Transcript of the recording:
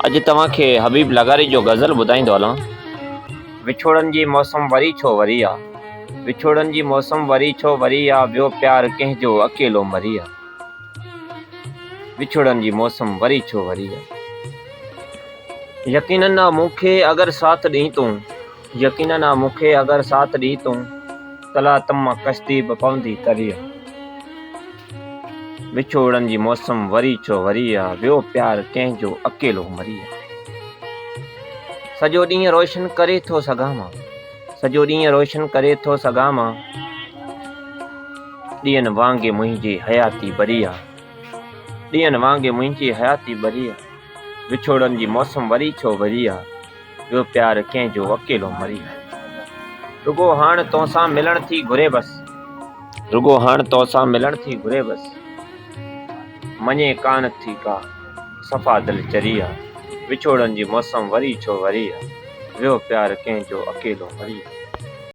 अज तव्हांखे हबीब लग़ारी जो गज़ल ॿुधाईंदो हलां। विछोड़न जी मौसम वरी छो वरी आ, विछोड़न जी मौसम वरी छो वरी आ, ॿियो प्यार कंहिंजो अकेलो मरी आ। विछोड़न जी मौसम वरी छो वरी आ। यकीनन आ मूंखे अगर साथ ॾीं तूं, यकीनन आ मूंखे अगर साथ ॾीं तूं, तला तम्मा कश्ती बि पवंदी तरी आ। विछोड़न जी मौसम वरी छो वरी आ, ॿियो प्यार कंहिंजो अकेलो मरी आ। सॼो ॾींहुं रोशन करे थो सघां मां, सॼो ॾींहुं रोशन करे थो सघां मां, ॾींहंनि वांगे मुंहिंजी हयाती भरी आ, ॾींहंनि वांगे मुंहिंजी हयाती भरी आ। विछोड़न जी मौसम वरी छो वरी आ, ॿियो प्यार कंहिंजो अकेलो मरी आ। रुगो हाण तोसां मिलण थी घुरे बस, रुगो हाण तोसां मिलण थी घुरे बस, मञे कान थी का सफ़ा दिल चरी आ। विछोड़न जी मौसम वरी छो वरी आ, ॿियो प्यार कंहिंजो अकेलो मरी आ।